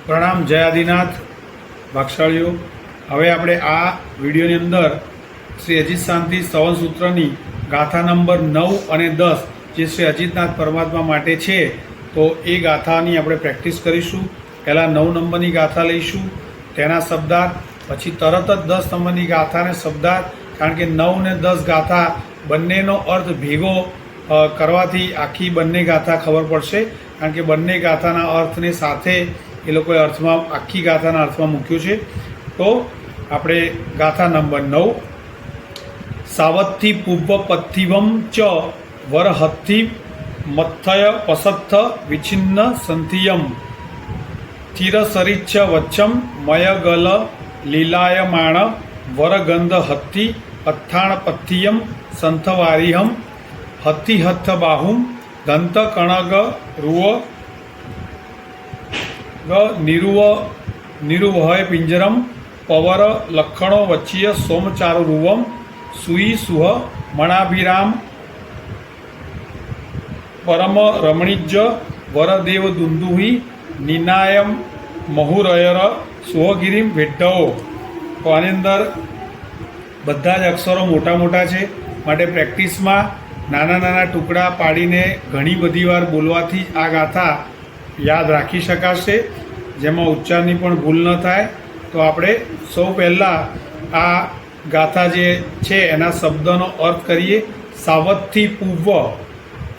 પ્રણામ જય આદિનાથ ભાગશાળીઓ। હવે આપણે આ વિડીયોની અંદર શ્રી અજીત શાંતિ સ્તવન સૂત્રની ગાથા નંબર 9 અને 10 જે શ્રી અજીતનાથ પરમાત્મા માટે છે, તો એ ગાથાની આપણે પ્રેક્ટિસ કરીશું। પહેલાં 9 નંબરની ગાથા લઈશું, તેના શબ્દાર્થ, પછી તરત જ 10 નંબરની ગાથાને શબ્દાર્થ, કારણ કે 9 ને 10 ગાથા બંનેનો અર્થ ભેગો કરવાથી આખી બંને ગાથા ખબર પડશે, કારણ કે બંને ગાથાના અર્થને સાથે એ લોકોએ અર્થમાં આખી ગાથાના અર્થમાં મૂક્યું છે। તો આપણે ગાથા નંબર 9। સાવત્થી પૂર્વ પથિવમ ચ વરહત્થી મથ્થય પસત્થ વિચ્છિન્ન સંધિયમ તિરસરિચ્છ વચ્છમ મયગલ લીલાયમાણ વરગંધ હત્તિ અથાણ પથ્થિયમ સંથવારિહમ હત્તિ હથ બાહુમ દંત કણગ રૂવ નિરુવહય પિંજરમ પવર લક્ષણો વચ્ચીય સોમચારુ રૂવમ સુઈ સુહ મણાભિરામ પરમ રમણીજ વરદેવ દુંદુહી નિનાયમ મહુરયર સુહગિરીમ વેઢ્ઢવો। તો આની અંદર બધા જ અક્ષરો મોટા મોટા છે, માટે પ્રેક્ટિસમાં નાના નાના ટુકડા પાડીને ઘણી બધી વાર બોલવાથી આ ગાથા યાદ રાખી શકાશે, જેમાં ઉચ્ચારની પણ ભૂલ ન થાય। તો આપણે સૌ પહેલાં આ ગાથા જે છે એના શબ્દનો અર્થ કરીએ। સાવત્થી પૂર્વ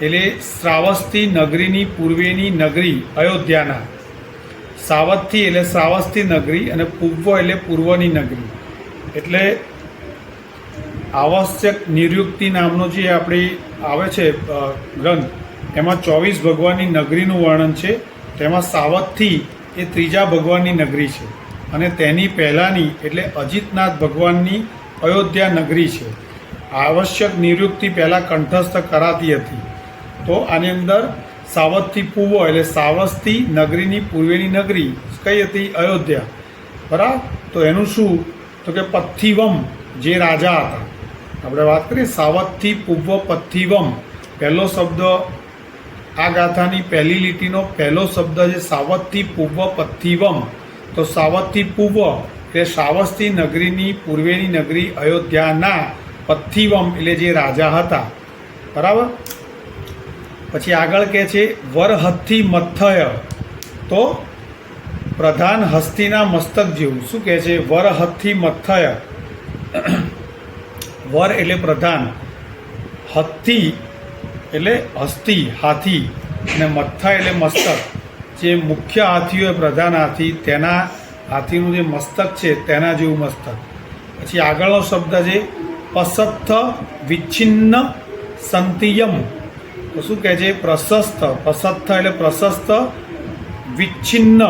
એટલે શ્રાવસ્તી નગરીની પૂર્વેની નગરી અયોધ્યાના, સાવત્થી એટલે શ્રાવસ્તી નગરી અને પૂર્વ એટલે પૂર્વની નગરી, એટલે આવશ્યક નિર્યુક્તિ નામનો જે આપણી આવે છે ગ્રંથ, એમાં 24 ભગવાનની નગરીનું વર્ણન છે। તેમાં સાવત્થી એ ત્રીજા ભગવાનની નગરી છે અને તેની પહેલાંની એટલે અજીતનાથ ભગવાનની અયોધ્યા નગરી છે। આવશ્યક નિર્યુક્તિ પહેલાં કંઠસ્થ કરાતી હતી। તો આની અંદર સાવત્થી પૂર્વ એટલે સાવસ્તી નગરીની પૂર્વેની નગરી કઈ હતી? અયોધ્યા, બરાબર। તો એનું શું? તો કે પથિવમ જે રાજા હતા, આપણે વાત કરીએ સાવત્થી પૂર્વ પથિવમ, પહેલો શબ્દ આ ગાથાની પહેલી લીટીનો પહેલો શબ્દ છે સાવત્થી પૂર્વ પથિવમ। તો સાવત્થી પૂર્વ એટલે શ્રાવસ્તી નગરીની પૂર્વેની નગરી અયોધ્યાના પથિવમ એટલે જે રાજા હતા, બરાબર। પછી આગળ કહે છે વરહત્થી મથ્થય, તો પ્રધાન હસ્તીના મસ્તક જેવું। શું કહે છે? વરહત્થી મથ્થય, વર એટલે પ્રધાન, હત્થી એટલે હસ્તી હાથી, અને મથ્થા એટલે મસ્તક, જે મુખ્ય હાથી હોય પ્રધાન હાથી, તેના હાથીનું જે મસ્તક છે તેના જેવું મસ્તક। પછી આગળનો શબ્દ છે પસત્થ વિચ્છિન્ન સંતિયમ, તો શું કહે છે? પ્રશસ્ત, પસત્થ એટલે પ્રશસ્ત, વિચ્છિન્ન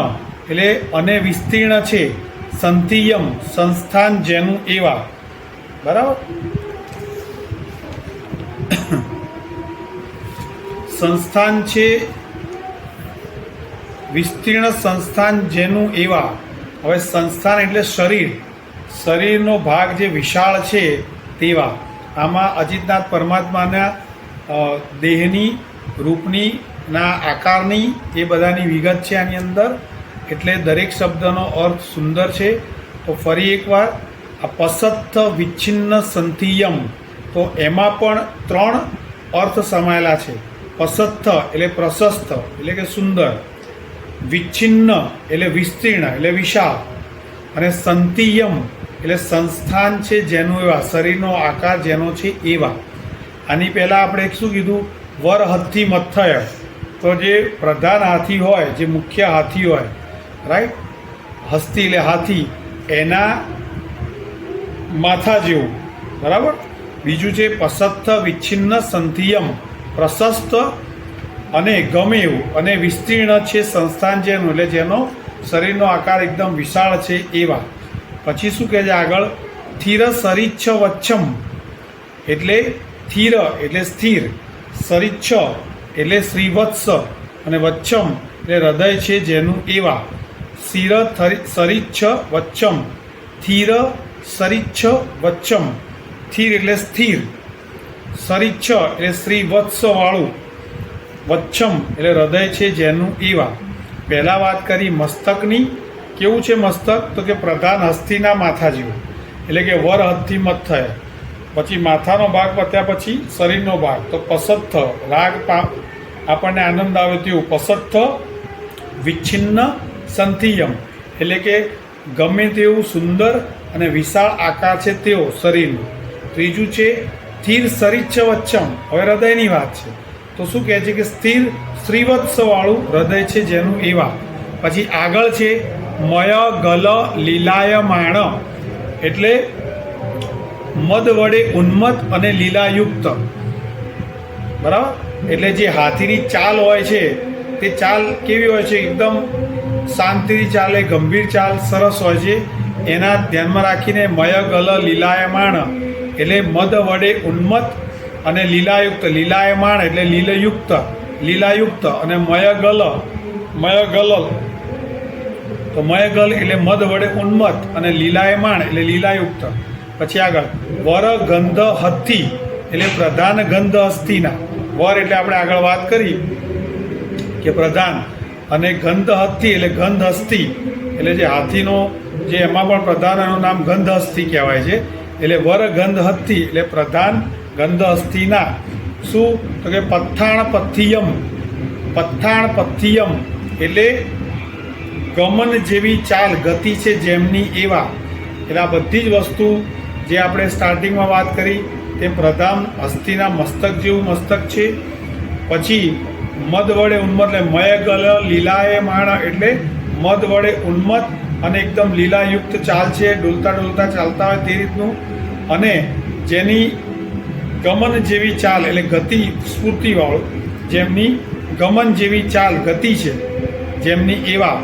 એટલે અને વિસ્તીર્ણ છે, સંતિયમ સંસ્થાન જેનું એવા, બરાબર। સંસ્થાન છે વિસ્તીર્ણ સંસ્થાન જેનું એવા। હવે સંસ્થાન એટલે શરીર, શરીરનો ભાગ જે વિશાળ છે તેવા। આમાં અજીતનાથ પરમાત્માના દેહની, રૂપની, ના આકારની, એ બધાની વિગત છે આની અંદર, એટલે દરેક શબ્દનો અર્થ સુંદર છે। તો ફરી એકવાર આ પસત્થ વિચ્છિન્ન સંતિયમ, તો એમાં પણ 3 અર્થ સમાયેલા છે। પસત્થ એટલે પ્રશસ્ત એટલે કે સુંદર, વિચ્છિન્ન એટલે વિસ્તીર્ણ એટલે વિશાળ, અને સંતિયમ એટલે સંસ્થાન છે જેનું એવા, શરીરનો આકાર જેનો છે એવા। આની પહેલાં આપણે શું કીધું? વરહત્થી મથ્થય, તો જે પ્રધાન હાથી હોય, જે મુખ્ય હાથી હોય, રાઈટ, હસ્તી એટલે હાથી, એના માથા જેવું, બરાબર। બીજું છે પસત્થ વિચ્છિન્ન સંતિયમ, પ્રશસ્ત અને ગમે એવું અને વિસ્તીર્ણ છે સંસ્થાન જેનું, એટલે જેનો શરીરનો આકાર એકદમ વિશાળ છે એવા। પછી શું કહે છે આગળ? સ્થિર સરિચ્છ વચ્છમ, એટલે સ્થિર એટલે સ્થિર, સરિચ્છ એટલે શ્રીવત્સ, અને વચ્છમ એટલે હૃદય છે જેનું એવા। સ્થિર સરિચ્છ વચ્છમ, સ્થિર સરિચ્છ વચ્છમ, સ્થિર એટલે સ્થિર, સરિચ્છ એટલે શ્રીવત્સ વાળું, વચ્છમ એટલે હૃદય છે જેનું એવા। પહેલાં વાત કરી મસ્તકની. કેવું છે મસ્તક? તો કે પ્રધાન હસ્તીના માથા જેવું, એટલે કે વર હસ્તી મથ્થય. પછી માથાનો ભાગ પત્યા પછી શરીરનો ભાગ, તો પસત્થ રાગ આપણને આનંદ આવે તેવું પસત્થ વિચ્છિન્ન સંથિયમ, એટલે કે ગમે તેવું સુંદર અને વિશાળ આકાર છે તેવો શરીરનો. ત્રીજું છે સ્થિર શરીચ્છ વચ્ચમ. હવે હૃદયની વાત છે, તો શું કહે છે કે સ્થિર શ્રીવત્સવાળું હૃદય છે જેનું એવા. પછી આગળ છે મય ગલ લીલાયમાણ, એટલે મદ વડે ઉન્મત્ત અને લીલાયુક્ત. બરાબર? એટલે જે હાથીની ચાલ હોય છે તે ચાલ કેવી હોય છે? એકદમ શાંતિથી ચાલે, ગંભીર ચાલ, સરસ હોય છે. એના ધ્યાનમાં રાખીને મય ગલ લીલાયમાણ એટલે મદ વડે ઉન્મત્ત અને લીલાયુક્ત. લીલાયમાણ એટલે લીલાયુક્ત અને મય ગલ તો મય ગલ એટલે મદ વડે ઉન્મત્ત અને લીલાયમાણ એટલે લીલાયુક્ત. પછી આગળ વર ગંધ હસ્તી એટલે પ્રધાન ગંધ હસ્તીના. વર એટલે આપણે આગળ વાત કરી કે પ્રધાન, અને ગંધ હસ્તી એટલે ગંધ હસ્તી એટલે જે હાથીનો જે એમાં પણ પ્રધાન એનું નામ ગંધ હસ્તી કહેવાય છે. એટલે વર ગંધ હસ્તી એટલે પ્રધાન ગંધ હસ્તીના. શું? તો કે પથ્થાણ પથ્થિયમ એટલે ગમન જેવી ચાલ, ગતિ છે જેમની એવા. એટલે આ બધી જ વસ્તુ જે આપણે સ્ટાર્ટિંગમાં વાત કરી તે પ્રધાન હસ્તીના મસ્તક જેવું મસ્તક છે. પછી મદ વડે ઉન્મત્ત એટલે મય ગલ લીલાયમાણ એટલે મદ વડે ઉન્મત્ત અને એકદમ લીલાયુક્ત ચાલ છે, ડોલતા ચાલતા હોય તે રીતનું. અને જેની ગમન જેવી ચાલ એટલે ગતિ સ્ફૂર્તિવાળું, જેમની ગમન જેવી ચાલ ગતિ છે જેમની એવા.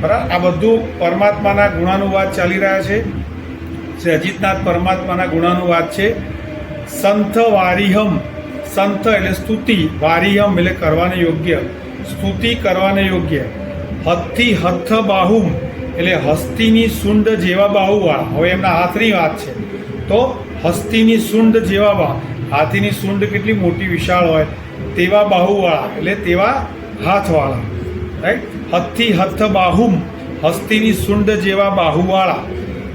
બરાબર? આ બધું પરમાત્માના ગુણાનુવાદ ચાલી રહ્યા છે. શ્રી અજીતનાથ પરમાત્માના ગુણાનુવાદ છે. સંથ વારિહમ, સંથ એટલે સ્તુતિ, વારિહમ એટલે કરવાને યોગ્ય, સ્તુતિ કરવાને યોગ્ય. હથથી હથ બાહુમ એટલે હસ્તીની સુંડ જેવા બાહુવાળા. હવે એમના હાથની વાત છે, તો હસ્તીની સુંડ જેવા બાહુ, હાથીની સુંડ કેટલી મોટી વિશાળ હોય તેવા બાહુવાળા એટલે તેવા હાથવાળા. રાઈટ? હથથી હથ બાહુમ, હસ્તીની સુંડ જેવા બાહુવાળા.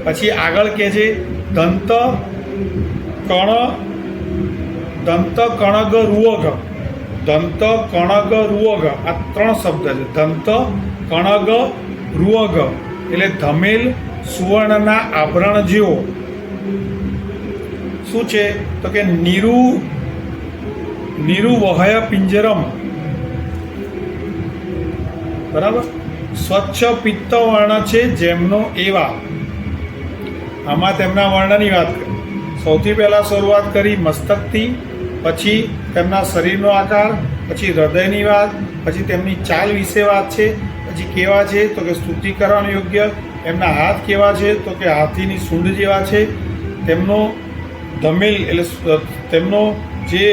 પછી આગળ કહે છે દંત કણગ રૂવગ. દંત કણગ રૂવગ આ 3 શબ્દ છે. દંત કણગ રૂવગ એટલે ધમેલ સુવર્ણના આભરણ જેવો. શું છે? તો કે નિરુવહય પિંજરમ. બરાબર? સ્વચ્છ પિત્ત વર્ણ છે જેમનો એવા. આમાં તેમના વર્ણની વાત કરી. સૌથી પહેલાં શરૂઆત કરી મસ્તકથી, પછી તેમના શરીરનો આકાર, પછી હૃદયની વાત, પછી તેમની ચાલ વિશે વાત છે. પછી કેવા છે? તો કે સ્તુતિ કરવાનું યોગ્ય. એમના હાથ કેવા છે? તો કે હાથીની સૂંઢ જેવા છે. તેમનો ધમેલ એટલે તેમનો જે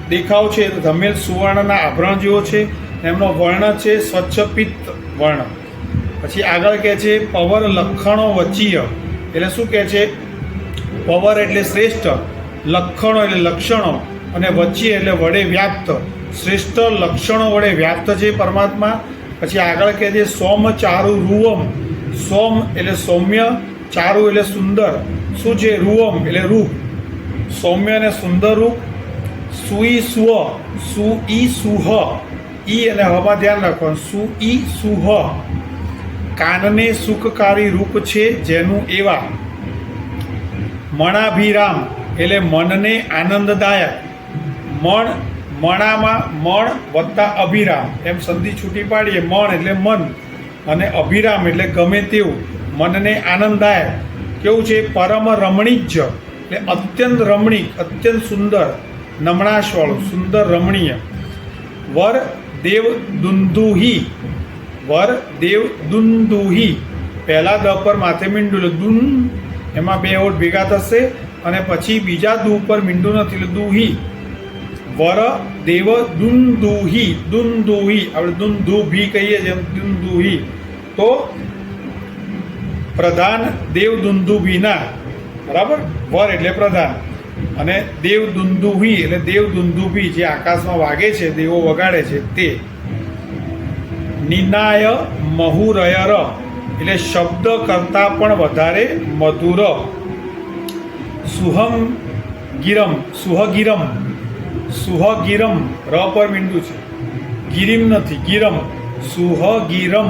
દેખાવ છે ધમેલ સુવર્ણના આભરણ જેવો છે. એમનો વર્ણ છે સ્વચ્છ પિત્ત વર્ણ. પછી આગળ કહે છે પવર લક્ષણો વચીય એટલે શું કહે છે? પવર એટલે શ્રેષ્ઠ, લક્ષણો એટલે લક્ષણો, અને વચીય એટલે વડે વ્યાપ્ત. શ્રેષ્ઠ લક્ષણો વડે વ્યાપ્ત છે પરમાત્મા. પછી આગળ કહે છે સોમ ચારુ રૂવમ. સોમ એટલે સૌમ્ય, ચારુ એટલે સુંદર. શું છે? રૂવમ એટલે રૂપ, સૌમ્ય અને સુંદર રૂપ. સુઈ સુહ, સુઈ સુહ, ઈ અને હમાં ધ્યાન રાખવાનું. સુઈ સુહ કાનને સુખકારી રૂપ છે જેનું એવા. મણાભિરામ એટલે મનને આનંદદાયક. મણામાં મણ વત્તા અભિરામ એમ સંધિ છૂટી પાડીએ. મણ એટલે મન અને અભિરામ એટલે ગમે તેવું, મનને આનંદદાયક. કેવું છે? પરમ રમણીજ એટલે અત્યંત રમણીક, અત્યંત સુંદર, નમણાશવાળું, સુંદર, રમણીય. વર દેવ દુંદુહી. વર દેવ દુંદુહી પહેલા દ પર માથે મીંડું એટલે દુન, એમાં 2 ઓઠ ભેગા થશે અને પછી બીજા દુ ઉપર મીંડું નથી એટલે દુહી. વર દેવ દુંદુહી. દુંદુહી આપણે દુંદુભી કહીએ જેમ દુંદુહી. તો પ્રધાન દેવ દુંદુભીના. બરાબર? વર એટલે પ્રધાન અને દેવ દુંદુહી એટલે દેવ દુંદુભી જે આકાશમાં વાગે છે, દેવો વગાડે છે તે. નિનાય મહુરયર એટલે શબ્દ કરતાં પણ વધારે મધુર. સુહગિરમ સુહગિરમ સુહગિરમ ર પર મીંડું છે, ગિરિમ નથી, ગિરમ. સુહગિરમ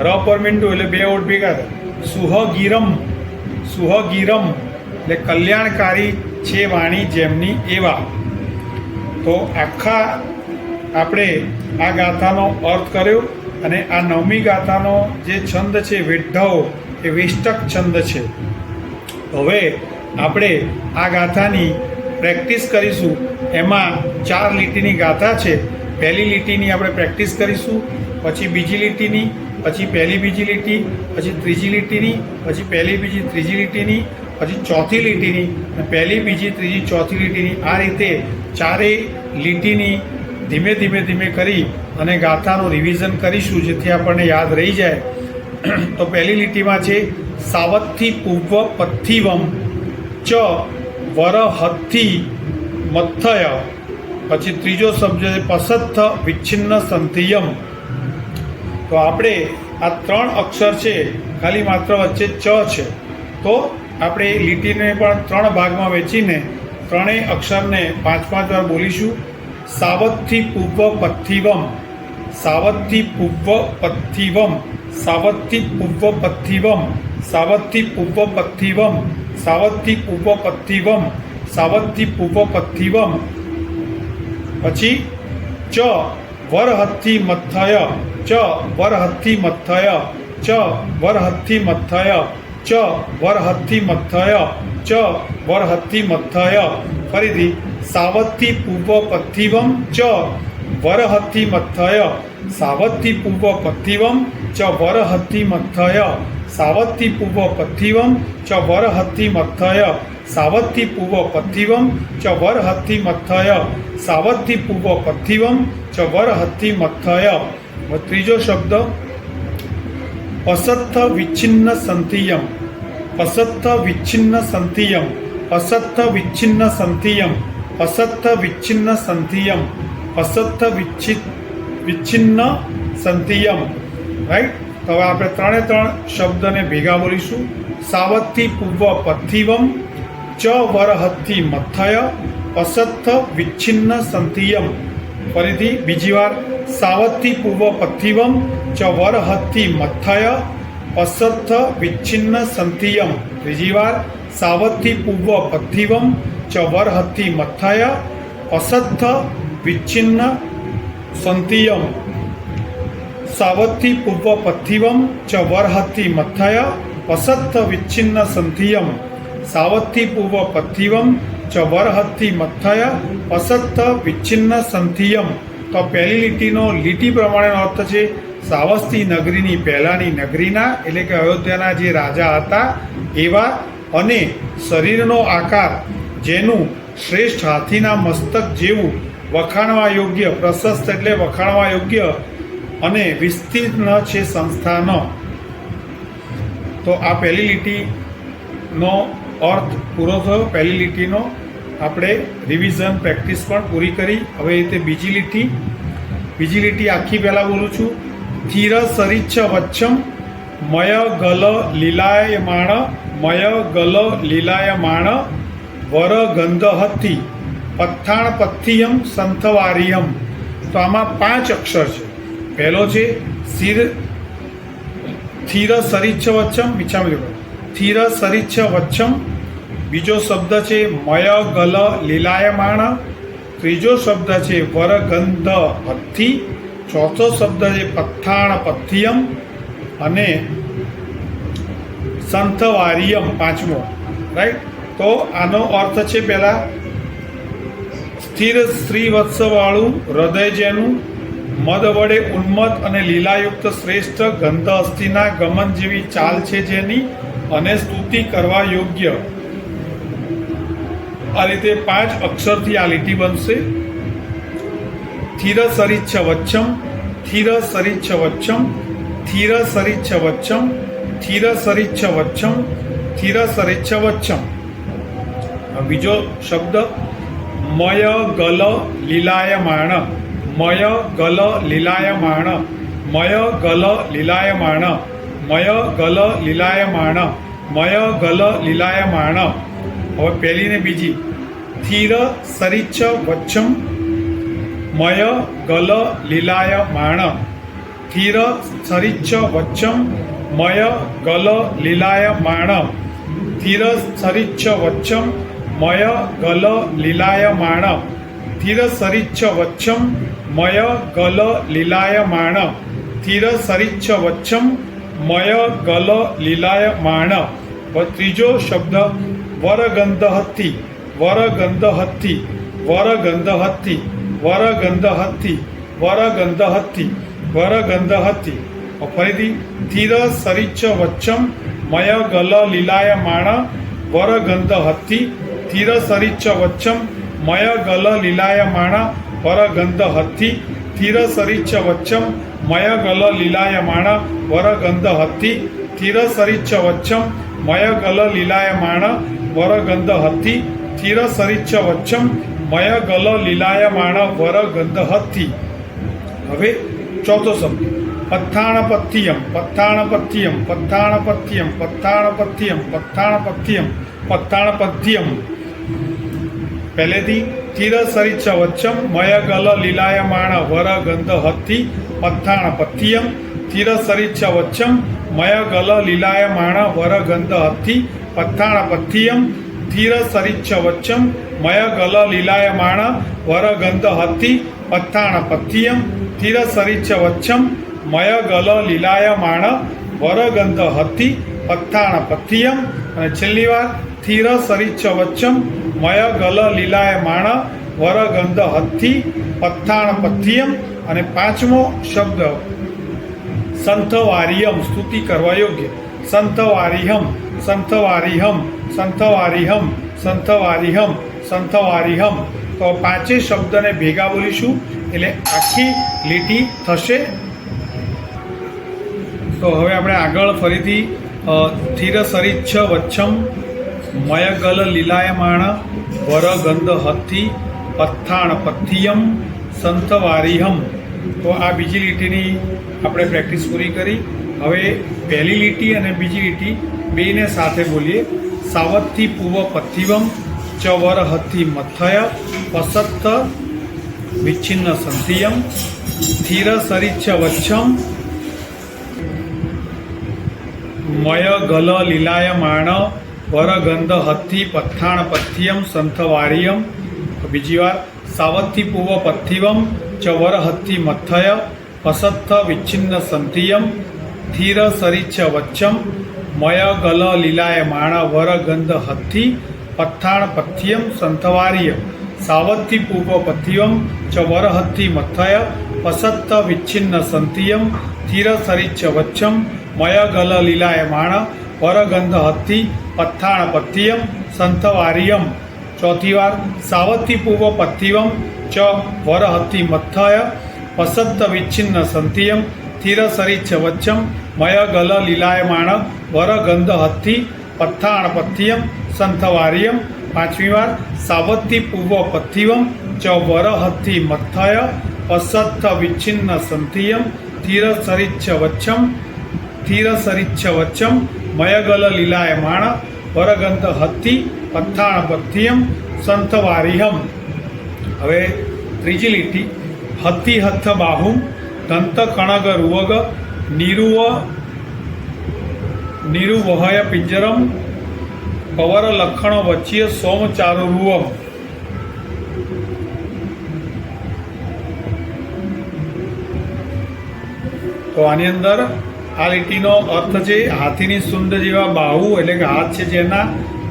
ર પર મીંડું એટલે બે ઓઠ ભેગા થાય. સુહગિરમ સુહગિરમ એટલે કલ્યાણકારી છે વાણી જેમની એવા. તો આખા આપણે આ ગાથાનો અર્થ કર્યો અને આ નવમી ગાથાનો જે છંદ છે વેઢ્ઢાઓ એ વેષ્ટક છંદ છે. હવે આપણે આ ગાથાની પ્રેક્ટિસ કરીશું. એમાં 4 લીટીની ગાથા છે. પહેલી લીટીની આપણે પ્રેક્ટિસ કરીશું, પછી બીજી લીટીની, પછી પહેલી બીજી લીટી, પછી ત્રીજી લીટીની, પછી પહેલી બીજી ત્રીજી લીટીની, પછી ચોથી લીટીની, અને પહેલી બીજી ત્રીજી ચોથી લીટીની. આ રીતે ચારેય લીટીની ધીમે ધીમે ધીમે કરી અને ગાથાનું રિવિઝન કરીશું, જેથી આપણને યાદ રહી જાય. તો પહેલી લીટીમાં છે સાવત્થી પૂર્વ પથ્થિવમ ચ વરહત્થી મથ્થય. પછી ત્રીજો શબ્દ છે પસત્થ વિચ્છિન્ન સંધિયમ. તો આપણે આ 3 અક્ષર છે, ખાલી માત્ર વચ્ચે ચ છે. તો આપણે લીટીને પણ 3 ભાગમાં વહેંચીને ત્રણેય અક્ષરને 5-5 વાર બોલીશું. સાવત્થી પૂર્વ પથ્થિવમ, સાવત્થી પૂર્વ પથ્થિવમ, સાવત્થી પૂર્વ પથ્થિવમ, સાવત્થી પૂર્વ પથ્થિવમ, સાવત્થી પૂર્વ પથ્થિવમ, સાવત્થી પૂર્વ પથ્થિવમ. પછી ચ વરહત્થી મથ્થય, ચ વરહત્થી મથ્થય, ચ વરહત્થી મથ્થય, ચ વરહત્થી મથ્થય, ચ વરહત્થી મથ્થય. ફરીથી સાવત્થી પૂર્વ પથ્થિવમ ચ વરહત્થી મથ્થય, સાવત્થી પૂર્વ પથ્થિવમ ચ વરહત્થી મથ્થય, સાવત્થી પૂર્વ પથ્થિવમ ચ વરહત્થી મથ્થય, સાવત્થી પૂર્વ પથ્થિવમ ચ વરહત્થી મથ્થય, સાવત્થી પૂર્વ પથ્થિવમ ચ વરહત્થી મથ્થય. ત્રીજો શબ્દ પસત્થ વિચ્છિન્ન સંધિયમ, પસત્થ વિચ્છિન્ન સંધિયમ, પસત્થ વિચ્છિન્ન સંધિયમ, પસત્થ વિચ્છિન્ન સંધિયમ, પસત્થ વિચ્છિન્ન સંધિયમ. રાઈટ. તો હવે આપણે 3 શબ્દને ભેગા બોલીશું. સાવત્થી પૂર્વ પથ્થિવમ ચ વરહત્થી મથ્થય, પસત્થ વિચ્છિન્ન સંધિયમ. ફરીથી બીજી વાર સાવત્થી પૂર્વ પથ્થિવમ ચ વરહત્થી મથ્થય, પસત્થ વિચ્છિન્ન સંધિયમ. ત્રીજી વાર સાવત્થી પૂર્વ પથ્થિવમ ચ વરહત્થી મથ્થય, પસત્થ વિચ્છિન્ન સંધિયમ. સાવત્થી પૂર્વ પથ્થિવમ ચ વરહત્થી મથ્થય, પસત્થ વિચ્છિન્ન સંધિયમ. સાવત્થી પૂર્વ પથ્થિવમ ચ વરહત્થી મથ્થય, પસત્થ વિચ્છિન્ન સંધિયમ. તો પહેલી લીટીનો લીટી પ્રમાણેનો અર્થ છે સાવસ્તી નગરીની પહેલાંની નગરીના, એટલે કે અયોધ્યાના જે રાજા હતા એવા, અને શરીરનો આકાર જેનું શ્રેષ્ઠ હાથીના મસ્તક જેવું, વખાણવા યોગ્ય, પ્રશસ્ત એટલે વખાણવા યોગ્ય, અને વિસ્તીર્ણ છે સંસ્થાન. તો આ પહેલી લીટીનો અર્થ પૂરો થયો. પહેલી લીટીનો આપણે રિવિઝન પ્રેક્ટિસ પણ પૂરી કરી. હવે તે બીજી લીટી આખી પહેલાં બોલું છું. ધીર સરિચ્છ વચ્છમ મય ગલ લીલાયમાણ, મય ગલ લીલાયમાણ વર ગંધહત્થી પથ્થાણ પથ્થિયમ સંથવારિયમ. તો આમાં 5 અક્ષર છે. પહેલો છે સ્થિર સરિચ્છ વચ્છમ, સ્થિર સરિચ્છ વચ્છમ. બીજો શબ્દ છે મય ગલ લીલાયમાણ. ત્રીજો શબ્દ છે વરગંધ હત્થી. ચોથો શબ્દ છે પથ્થાણ પથ્થિયમ, અને સંથવારિયમ પાંચમો. રાઈટ. તો આનો અર્થ છે પહેલા સ્થિર શ્રીવત્સવાળું હૃદય જેનું, મદ વડે ઉન્મત્ત અને લીલાયુક્ત શ્રેષ્ઠ ગંધ અસ્થિના ગમન જેવી ચાલ છે જેની, અને સ્તુતિ કરવા યોગ્ય. આ રીતે 5 અક્ષરથી આ લીટી બનશે. સ્થિર સરિચ્છ વચ્છમ, સ્થિર સરિચ્છ વચ્છમ, સ્થિર સરિચ્છ વચ્છમ, સ્થિર સરિચ્છ વચ્છમ, સ્થિર સરિચ્છ વચ્છમ. બીજો શબ્દ મય ગલ લીલાયમાણ, મય ગલ લીલાયમાણ, મય ગલ લીલાયમાણ, મય ગલ લીલાયમાણ, મય ગલ લીલાયમાણ. હવે પહેલી ને બીજી. સ્થિર સરિચ્છ વચ્છમ મય ગલ લીલાયમાણ, સ્થિર સરિચ્છ વચ્છમ મય ગલ લીલાયમાણ, સ્થિર સરિચ્છ વચ્છમ મય ગલ લીલાયમાણ, સ્થિર સરિચ્છ વચ્છમ મય ગલ લીલાયમાણ, સ્થિર સરિચ્છ વચ્છમ મય ગલ લીલાયમાણ. ત્રીજો શબ્દ વરગંધહત્થી, વરગંધહત્થી, વરગંધહત્થી, વરગંધહત્થી, વરગંધહત્થી, વરગંધહત્થી. ફરીથી. સ્થિર સરિચ્છ વચ્છમ મય ગલ લીલાયમાણ વરગંધહત્થી, સ્થિર સરિચ્છ વચ્છમ મય ગલ લીલાયમાણ વરગંધહત્થી, સ્થિર સરિચ્છ વચ્છમ મય ગલ લીલાયમાણ વરગંધહત્થી, સ્થિર સરિચ્છ વચ્છમ મય ગલ લીલાયમાણ વરગંધહત્થી, સ્થિર સરિચ્છ વચ્છમ મય ગલ લીલાયમાણ વરગંધહત્થી. હવે ચોથો શબ્દ પથ્થાણપથ્યમ, પથ્થાણપથ્યમ, પથ્થાણપથ્યમ, પથ્થાણપથ્યમ, પથ્થાણપથ્યમ, પથ્થાણપથ્યમ. પહેલેથી. સ્થિર સરિચ્છ વચ્છમ મય ગલ લીલાયમાણ વરગંધહત્થી પથ્થાણપથ્યમ, સ્થિર સરિચ્છ વચ્છમ મય ગલ લીલાયમાણ વરગંધહત્થી પથ્થાણપથ્યમ, સ્થિર સરિચ્છ વચ્છમ મય ગલ લીલાયમાણ વરગંધહત્થી પથ્થાણપથ્યમ, સ્થિર સરિચ્છ વચ્છમ મય ગલ લીલાયમાણ વરગંધહત્થી પથ્થાણપથ્યમ. અને છેલ્લી વાર. સ્થિર સરિચ્છ વચ્છમ મય ગલ લીલાયમાણ વરગંધહત્થી પથ્થાણપથ્યમ. અને પાંચમો શબ્દ સંથવારિયમ, સ્તુતિ કરવા યોગ્ય. સંથવારિહમ, સંથવારિહમ, સંથવારિહમ, સંથવારિહમ, સંથવારિહમ. તો પાંચે શબ્દને ભેગા બોલીશું એટલે આખી લીટી થશે. તો હવે આપણે આગળ ફરીથી સ્થિર સરિચ્છ વચ્છમ મય ગલ લીલાયમાણ વરગંધહત્થી પથ્થાણપથ્યમ સંથવારિહમ. તો આ બીજી લીટીની આપણે પ્રેક્ટિસ પૂરી કરી. હવે પહેલી લીટી અને બીજી લીટી બેને સાથે બોલીએ. સાવત્થી પૂર્વ પથ્થિવમ ચ વરહત્થી મથ્થય પસત્થ વિચ્છિન્ન સંધિયમ, સ્થિર સરિચ્છ વચ્છમ મય ગલ લીલાયમાણ વરગંધહત્થી પથ્થાણપથ્યમ સંથવારિયમ. બીજી વાર. સાવત્થી પૂર્વ પથ્થિવમ ચ વરહત્થી મથ્થય પસત્થ વિચ્છિન્ન સંધિયમ, સ્થિર સરિચ્છ વચ્છમ મય ગલ લીલાયમાણ વરગંધહત્થી પથ્થાણપથ્યમ સંથવારિયમ. સાવત્થી પૂર્વ પથ્થિવમ ચ વરહત્થી મથ્થય પસત્થ વિચ્છિન્ન સંધિયમ, સ્થિર સરિચ્છ વચ્છમ મય ગલ લીલાયમાણ વરગંધહત્થી પથ્થાણપથ્યમ સંથવારિયમ. ચોથી વાર. સાવત્થી પૂર્વ પથ્થિવમ ચ વરહત્થી મથ્થય પસત્થ વિચ્છિન્ન સંધિયમ, સ્થિર સરિચ્છ વચ્છમ મય ગલ લીલાયમાણ વરગંધહત્થી પથ્થાણપથ્યમ સંથવારિયમ. પાંચમી વાર. સાવત્થી પૂર્વ પથ્થિવમ ચ વરહત્થી મથ્થય પસત્થ વિચ્છિન્ન સંધિયમ, સ્થિર સરિચ્છ વચ્છમ, સ્થિર સરિચ્છ વચ્છમ મય ગલ લીલાયમાણ વરગંધહત્થી પથ્થાણપથ્યમ સંથવારિહમ. હવે ત્રીજી લીટી. હત્થી હથ્થ બાહુમ દંત કણગ રૂવગ નિરુવહય પિંજરમ પવર લક્ષણ વચ્ચીય સોમચારુ રૂવમ. તો આની અંદર આ લીટીનો અર્થ છે હાથીની સુંદર જેવા બાહુ એટલે કે હાથ છે જેના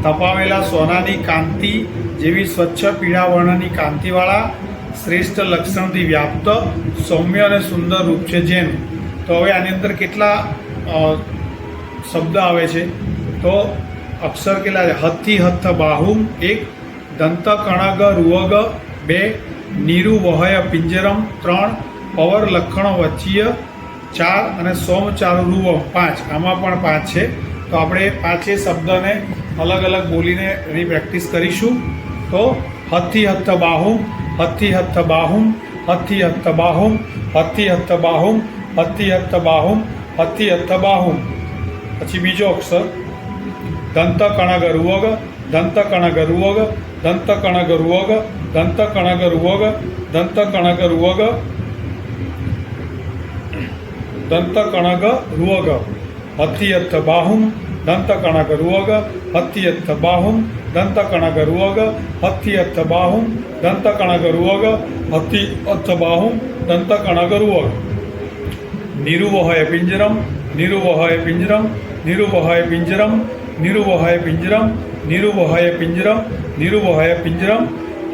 તપાવેલા સોનાની કાંતિ જેવી સ્વચ્છ પીળા વર્ણની કાંતિવાળા શ્રેષ્ઠ લક્ષણથી વ્યાપ્ત સૌમ્ય અને સુંદર રૂપ છે જેનું. તો હવે આની અંદર કેટલા શબ્દ આવે છે તો અક્ષર કેટલા છે? હત્થી હથ્થ બાહુમ 1, દંત કણગ રૂવગ 2, નિરુવહય પિંજરમ 3, પવર લક્ષણ વચ્ચીય 4 અને સોમચારુ રૂવમ 5. આમાં પણ 5 છે. તો આપણે પાંચે શબ્દને અલગ અલગ બોલીને એની પ્રેક્ટિસ કરીશું. તો હત્થી હથ્થ બાહુમ, હત્થી હથ્થ બાહુમ, હત્થી હથ્થ બાહુમ, હત્થી હથ્થ બાહુમ, હત્તિ હત્ત બાહુમ હત્તિ હત્ત બાહુમ. પછી બીજો અક્ષર દંત કણગ રૂવગ દંત કણગ રૂવગ દંત કણગ રૂવગ દંત કણગ રૂવગ દંત કણગ રૂવગ દંત કણગ રૂવગ. હત્તિ હત્ત બાહુમ દંત કણગ રૂવગ હત્તિ હત્ત બાહુમ દંત કણગ રૂવગ હત્તિ હત્ત બાહુમ દંત કણગ રૂવગ હત્તિ હત્ત બાહુમ દંત કણગ રૂવગ. નિરુવહય પિંજરમ નિરુવહય પિંજરમ નિરુવહય પિંજરમ નિરુવહય પિંજરમ નિરુવહય પિંજરમ નિરુવહય પિંજરમ.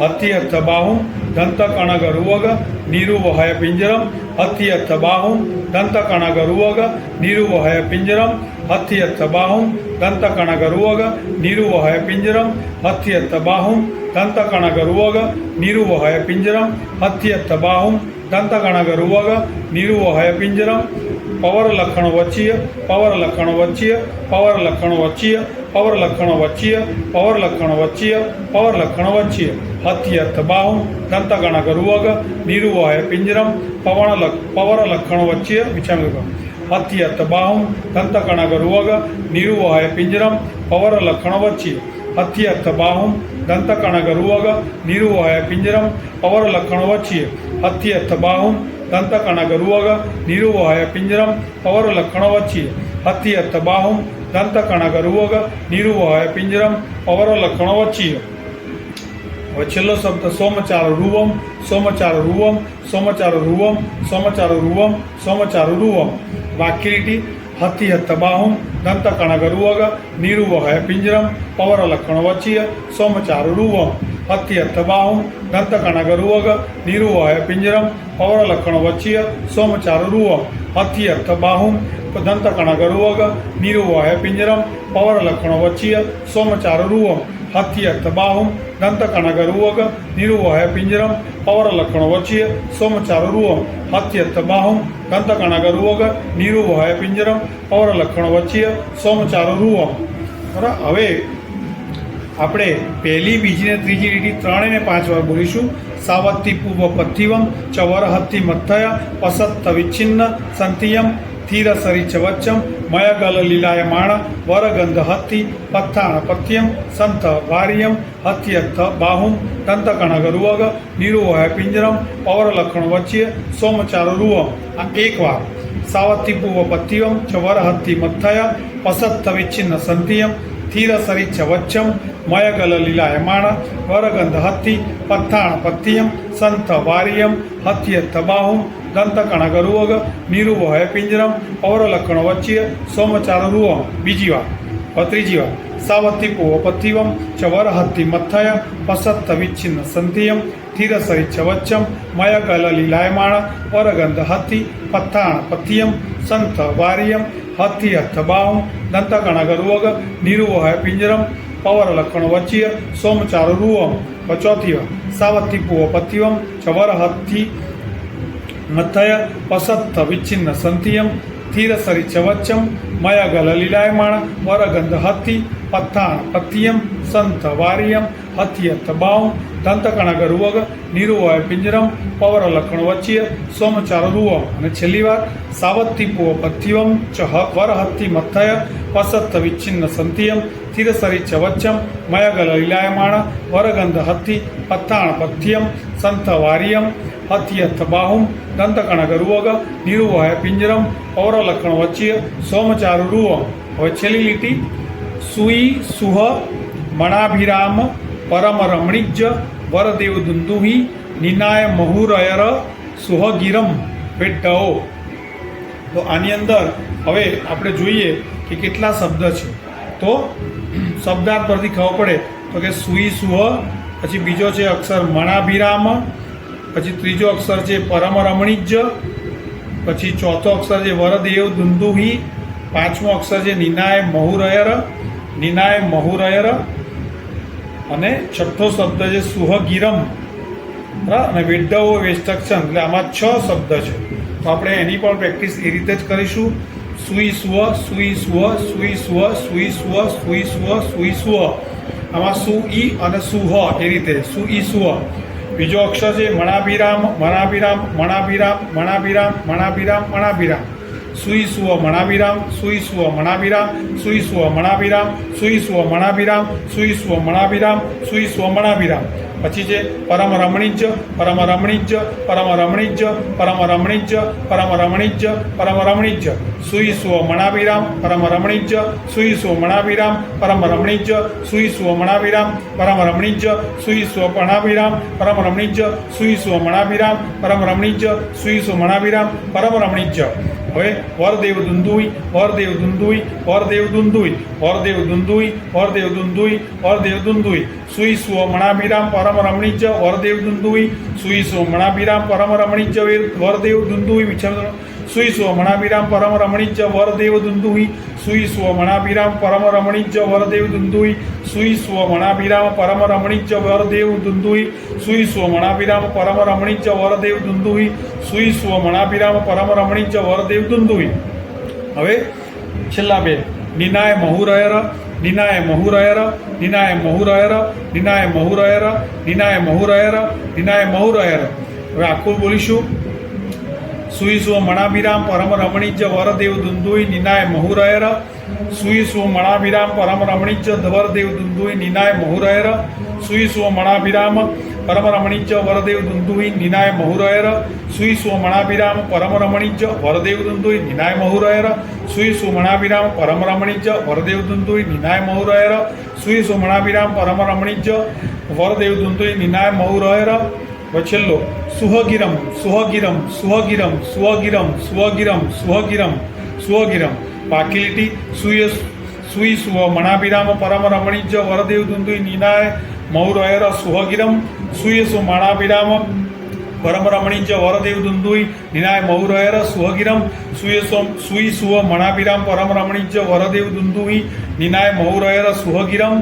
હત્તિ હત્ત બાહુમ દંત કણગ રૂવગ નિરુવહય પિંજરમ હત્તિ હત્ત બાહુમ દંત કણગ રૂવગ નિરુવહય પિંજરમ હત્તિ હત્ત બાહુમ દંત કણગ રૂવગ નિરુવહય પિંજરમ હત્તિ હત્ત બાહુમ દંત કણગ રૂવગ નિરુવહય પિંજરમ હત્તિ હત્ત બાહુમ દંત કણગ રૂવગ નિરુવહય પિંજરમ. પવર લખણ વચ્ચીય પવર લખણ વચ્ચીય પવર લખણ વચ્ચીય પવર લખણ વચ્ચીય પવર લખણ વચ્ચીય પવર લખણ વચ્ચીય. હત્તિ હત્ત બાહુમ દંત કણગ રૂવગ નિરુવહય પિંજરમ પવર લખણ વચ્ચીય વિચાર. હત્તિ હત્ત બાહુમ દંત કણગ રૂવગ નિરુવહય પિંજરમ પવર લખણ વચ્ચીય. હત્તિ હત્ત બાહુમ દંત કણગ રૂવગ નિરુવહય પિંજરમ પવર લખણ વચ્ચીય. હત્તિ હત્ત બાહુમ દંત કણગ રૂવગ નિરુવહય પિંજરમ પવર લખણ વચ્ચીય. હત્તિ હત્ત બાહુમ દંત કણગ રૂવગ નિરુવહય પિંજરમ પવર લખણ વચ્ચીય. હવે છેલ્લો શબ્દ સોમચાર રૂવમ સોમચાર રૂવમ સોમચાર રૂવમ સોમચાર રૂવમ સોમચાર રૂવમ. વાક્ય લીટી હત્તિ હત્ત બાહુમ દંત કણગ રૂવગ નિરુવહય પિંજરમ પવર લખણ વચ્ચીય સોમચાર રૂવમ. હત્તિ હત્ત બાહુમ દંત કણગ રૂવગ નિરુવહય પિંજરમ પવર લખણ વચ્ચીય સોમચાર રૂવમ. હત્તિ હત્ત બાહુમ દંત કણગ રૂવગ નિરુવહય પિંજરમ પવર લખણ વચ્ચીય સોમચાર રૂવમ. હત્તિ હત્ત બાહુમ દંત કણગ રૂવગ નિરુવહય પિંજરમ પવર લખણ વચ્ચીય સોમચાર રૂવમ. હત્તિ હત્ત બાહુમ દંત કણગ રૂવગ નિરુવહય પિંજરમ પવર લખણ વચ્ચીય સોમચાર રૂવમ. બરાબર. હવે આપણે પહેલી બીજી ને ત્રીજી લીટી 3 અને 5 વાર બોલીશું. સાવત્તિ પૂર્વ પથ્થિવમ ચવર હત્તિ મથ્થય પસત્ત વિચ્છિન્ન સંતિયમ સ્થિર સરિચ વચ્ચમ મયગલ લીલાયમાણ વરગંધ હત્તિ પથ્થાણ પથ્યમ સંત વાર્યમ હત્તિ હત્થ બાહુમ દંત કણગ રૂવગ નિરુવહય પિંજરમ પવર લખણ વચ્ચીય સોમચાર રૂવમ. આ એક વાર. સાવત્તિ પૂર્વ પથ્થિવમ ચવર હત્તિ મથ્થય પસત્ત વિચ્છિન્ન સંતિયમ સ્થિર સરિચ વચ્ચમ મયગલ લીલાયમાણ વરગંધ હત્તિ પથ્થાણ પથ્યમ સંત વાર્યમ હત્તિ હત્થ બાહુમ દંત કણગ રૂવગ નિરુવહય પિંજરમ પવર લખણ વચ્ચીય સોમચાર રૂવમ. બીજી વાર. ત્રીજી વાર. સાવત્તિ પૂર્વ પથ્થિવમ ચવર હત્તિ મથ્થય પસત્ત વિચ્છિન્ન સંતિયમ સ્થિર સરિચ વચ્ચમ મયગલ લીલાયમાણ વરગંધ હત્તિ પથ્થાણ પથ્યમ સંત વાર્યમ હત્તિ હત્થ બાહુમ દંત કણગ રૂવગ નિરુવહય પિંજરમ પવર લખણ વચ્ચીય સોમચાર રૂવમ. ચોથી વાર. સાવત્તિ પૂર્વ પથ્થિવમ ચવર હત્તિ મથ્થય પસત્ત વિચ્છિન્ન સંતિયમ સ્થિર સરિચ વચ્ચમ મયગલ લીલાયમાણ વરગંધ હત્તિ પથ્થાણ પથ્યમ સંત વાર્યમ હત્તિ હત્થ બાહુમ દંત કણગ રૂવગ નિરુવહય પિંજરમ પવર લખણ વચ્ચીય સોમચાર રૂવમ. અને છેલ્લી વાર. સાવત્તિ પૂર્વ પથ્થિવમ વર હત્તિ મથ્થય પસત્ત વિચ્છિન્ન સંતિયમ સ્થિર સરિચ વચ્ચમ મયગલ લીલાયમાણ વરગંધ હત્તિ પથ્થાણ પથ્યમ સંત વાર્યમ હત્તિ હત્થ બાહુમ દંત કણગ રૂવગ નિરુવહય પિંજરમ પવર લખણ વચ્ચીય સોમચાર રૂવમ. હવે છેલ્લી લીટી સુઈ સુહ મણાભિરામ પરમ રમણીજ વરદેવ દુંદુહી નિનાય મહુરયર સુહગીરમ ભેટ્ટઓ. તો આની અંદર હવે આપણે જોઈએ કે કેટલા શબ્દ છે. તો શબ્દાર્થ પરથી ખબર પડે તો કે સુઈ સુહ, પછી બીજો છે અક્ષર મણાભિરામ, પછી ત્રીજો અક્ષર છે પરમ રમણીજ, પછી ચોથો અક્ષર છે વરદેવ દુંદુહી, પાંચમો અક્ષર છે નિનાય મહુરયર, અને છઠ્ઠો શબ્દ છે સુહગીરમ, બરાબર. અને વેડ્ડવો વેષ્ટક્ષણ, એટલે આમાં 6 શબ્દ છે. તો આપણે એની પણ પ્રેક્ટિસ એ રીતે જ કરીશું. સુઈ સુહ, સુઈ સુહ, સુઈ સુહ, સુઈ સુહ, સુઈ સુહ, સુઈ સુહ. આમાં સુ ઈ અને સુહ એ રીતે સુઈ સુહ. બીજો અક્ષર છે મણાભિરામ મણાભિરામ મણાભિરામ મણાભિરામ મણાભિરામ મણાભિરામ સુઈ સુવ મણાભિરામ સુઈ સુવ મણાભિરામ સુઈ સુવ મણાભિરામ સુઈ સુવ મણાભિરામ સુઈ સુવ મણાભિરામ સુઈ સુવ મણાભિરામ પછી છે પરમ રમણીજ પરમ રમણીજ પરમ રમણીજ પરમ રમણીજ પરમ રમણીજ પરમ રમણીજ સુઈ સુવ મણાભિરામ પરમ રમણીજ સુઈ સુવ મણાભિરામ પરમ રમણીજ સુઈ સુવ મણાભિરામ પરમ રમણીજ સુઈ સુવ મણાભિરામ પરમ રમણીજ સુઈ સુવ મણાભિરામ પરમ રમણીજ સુઈ સુવ મણાભિરામ પરમ રમણીજ હવે વરદેવ દુંદુઈ વરદેવ દુંદુઈ વરદેવ દુંદુઈ વરદેવ દુંદુઈ વરદેવ દુંદુઈ વરદેવ દુંદુઈ સુઈ સુવ મણાભિરામ પરમ રમણીજ વરદેવ દુંદુઈ સુઈ સુવ મણાભિરામ પરમ રમણીજ વરદેવ દુંદુઈ વિચાર સુઈ સુવ મણાભિરામ પરમ રમણીજ વરદેવ દુંદુઈ સુઈ સુવ મણાભિરામ પરમ રમણીજ વરદેવ દુંદુઈ સુઈ સુવ મણાભિરામ પરમ રમણીજ વરદેવ દુંદુઈ સુઈ સુવ મણાભિરામ પરમ રમણીજ વરદેવ દુંદુઈ સુઈ સુવ મણાભિરામ પરમ રમણીજ વરદેવ દુંદુઈ હવે છેલ્લા બે નિનાય મહુરયર નિનાય મહુરયર નિનાય મહુરયર નિનાય મહુરયર નિનાય મહુરયર નિનાય મહુરયર હવે આખું બોલીશું સુઈ સુવ મણાભિરામ પરમ રમણીજ વરદેવ દુંદુઈ નિનાય મહુરયર સુઈ સુવ મણાભિરામ પરમ રમણીજ વરદેવ દુંદુઈ નિનાય મહુરયર સુઈ સુવ મણાભિરામ પરમ રમણીજ વરદેવ દુંદુઈ નિનાય મહુરયર સુઈ સુવ મણાભિરામ પરમ રમણીજ વરદેવ દુંદુઈ નિનાય મહુરયર સુઈ સુવ મણાભિરામ પરમ રમણીજ વરદેવ દુંદુઈ નિનાય મહુરયર સુઈ સુવ મણાભિરામ પરમ રમણીજ વરદેવ દુંદુઈ નિનાય મહુરયર છેલ્લો સુહગિરમ સુહગિરમ સુહગિરમ સુહગિરમ સુહગિરમ સુહગિરમ સુહગિરમ બાકી લીટી સુઈ સુવ મણાભિરામ પરમ રમણીજ વરદેવ દુંદુઈ નિનાય મહુરયર સુહગિરમ સુઈ સુવ મણાભિરામ પરમ રમણીજ વરદેવ દુંદુઈ નિનાય મહુરયર સુહગિરમ સુઈ સુવ મણાભિરામ પરમ રમણીજ વરદેવ દુંદુઈ નિનાય મહુરયર સુહગિરમ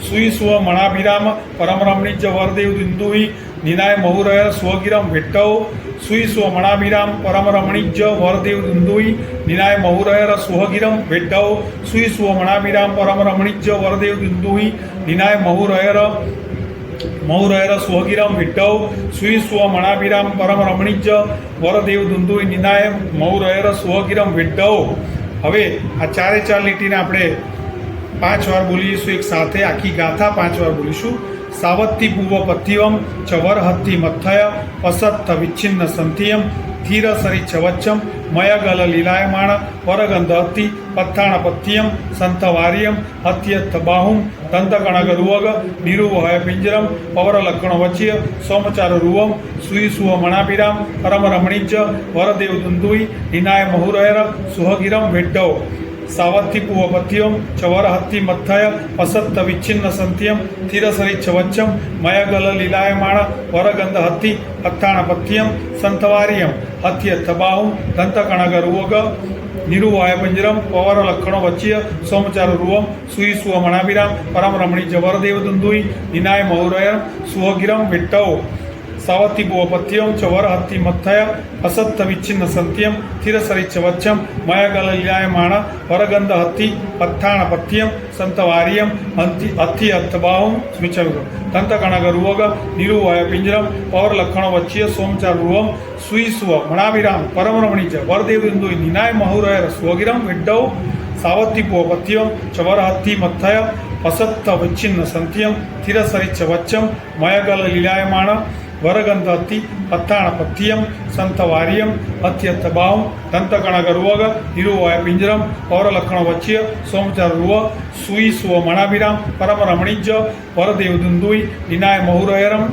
સુઈ સુવ મણાભિરામ પરમ રમણીજ વરદેવ દુંદુઈ નિનાય મહુરયર સુહગિરમ વિઠ્ઠવ સુઈ સુવ મણાભિરામ પરમ રમણીજ વરદેવ દુંદુઈ નિનાય મહુરયર સુહગિરમ વિઠ્ઠવ સુઈ સુવ મણાભિરામ પરમ રમણીજ વરદેવ દુંદુઈ નિનાય મહુરયર મહુરયર સુહગિરમ વિઠ્ઠવ સુઈ સુવ મણાભિરામ પરમ રમણીજ વરદેવ દુંદુઈ નિનાય મહુરયર સુહગિરમ વિઠ્ઠવ હવે આ ચારે ચાર લીટીને આપણે 5 વાર બોલીશું એક સાથે આખી ગાથા 5 વાર બોલીશું સાવત્તિ પૂર્વ પથ્યમ ચવર હત્તિ મથ્થય પસત્થ વિચ્છિન્ન સંથિયમ ધીર સરી છવચ્છમ મયગલ લીલાયમાણ વરગંધ હત્તિ પથ્થાણ પથ્યમ સંથવાર્યમ હત્યથ બાહુમ દંતગણગ રૂવગ નિરુવહય પિંજરમ પવર લક્ષણ વચ્ય સોમચાર રૂવમ સુઈ સુવ મણાભિરામ પરમ રમણીજ વરદેવ દુંદુઈ નિનાય મહુરયર સુહગિરમ વિઠ્ઠવ સાવત્તિ પૂર્વપથ્યમ ચવર હત્તિ મથ્થય પસત્થ વિચ્છિન્ન સંથ્યમ થિરસરી છવચ્છમ મયગલ લીલાયમાણ વરગંધ હત્તિ પથ્થાણ પથ્યમ સંથવાર્યમ હત્યથ બાહુમ દંતકણગ રૂવગ નિરુવાય પંજરમ પવર લક્ષણો વચ્ય સોમચાર રૂવમ સુઈ સુવ મણાભિરામ પરમ રમણીજ વરદેવ દુંદુઈ નિનાય મહુરયર સુહગિરમ વિઠ્ઠવ સાવત્તિ પૂર્વપથ્યમ ચવર હત્તિ મથ્થય અસત્થ વિચ્છિન્ન સંથ્યમ થિરસરી છવચ્છમ મયગલ લીલાયમાણ વરગંધ હત્તિ પથ્થાણ પથ્યમ સંતવાર્યમ હત્તિ હથબાહુમ સ્મિચવ દંતકણગ રૂવગ નિરુવાય પિંજરમ પવર લક્ષણો વચ્ય સોમચાર રૂવમ સુઈ સુવ મણાભિરામ પરમ રમણીજ વરદેવ દુંદુઈ નિનાય મહુરયર સુહગિરમ વિઠ્ઠવ સાવત્તિ પૂર્વપથ્યમ ચવર હત્તિ મથ્થય અસત્થ વિચ્છિન્ન સંથ્યમ થિરસરી છવચ્છમ મયગલ લીલાયમાણ વરગંધ હત્તિ પથ્થાણ પથ્યમ સંથવાર્યમ હત્યથ બાહુમ દંતકણગ રૂવગ નિરુવાય પિંજરમ પવર લક્ષણ વચ્ય સોમચાર રૂવ સુઈ સુવ મણાભિરામ પરમ રમણીજ વરદેવ દુંદુઈ નિનાય મહુરયરમ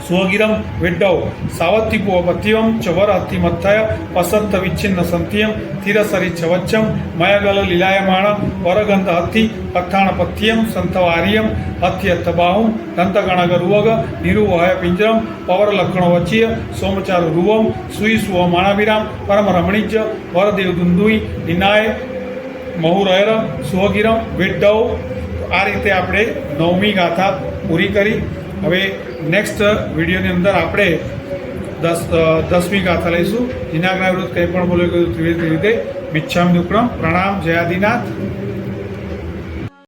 સુહગિરમ વિઠ્ઠવ સાવત્તિ પૂર્વપથ્યમ ચવર હત્તિ મથ્થય પસત્થ વિચ્છિન્ન સંથ્યમ થિરસરી છવચ્છમ મયગલ લીલાયમાણ વરગંધ હત્તિ પથ્થાણ પથ્યમ સંથવાર્યમ હત્યથ બાહુમ દંતગણગ રૂવગ નિરુવહય પિંજરમ પવર લક્ષણો વચ્ય સોમચાર રૂવમ સુઈ સુવ મણાભિરામ પરમ રમણીજ વરદેવ દુંદુઈ નિનાય મહુરયર સુહગિરમ વિઠ્ઠવ આ રીતે આપણે 9મી ગાથા પૂરી કરી હવે નેક્સ્ટ વિડીયોની અંદર આપણે 10મી ગાથા લઈશું. જીનાગ્ના વિરુદ્ધ કંઈ પણ બોલ્યો ગયું તેવી રીતે મિચ્છામિ દુક્કડમ. પ્રણામ. જય આદિનાથ.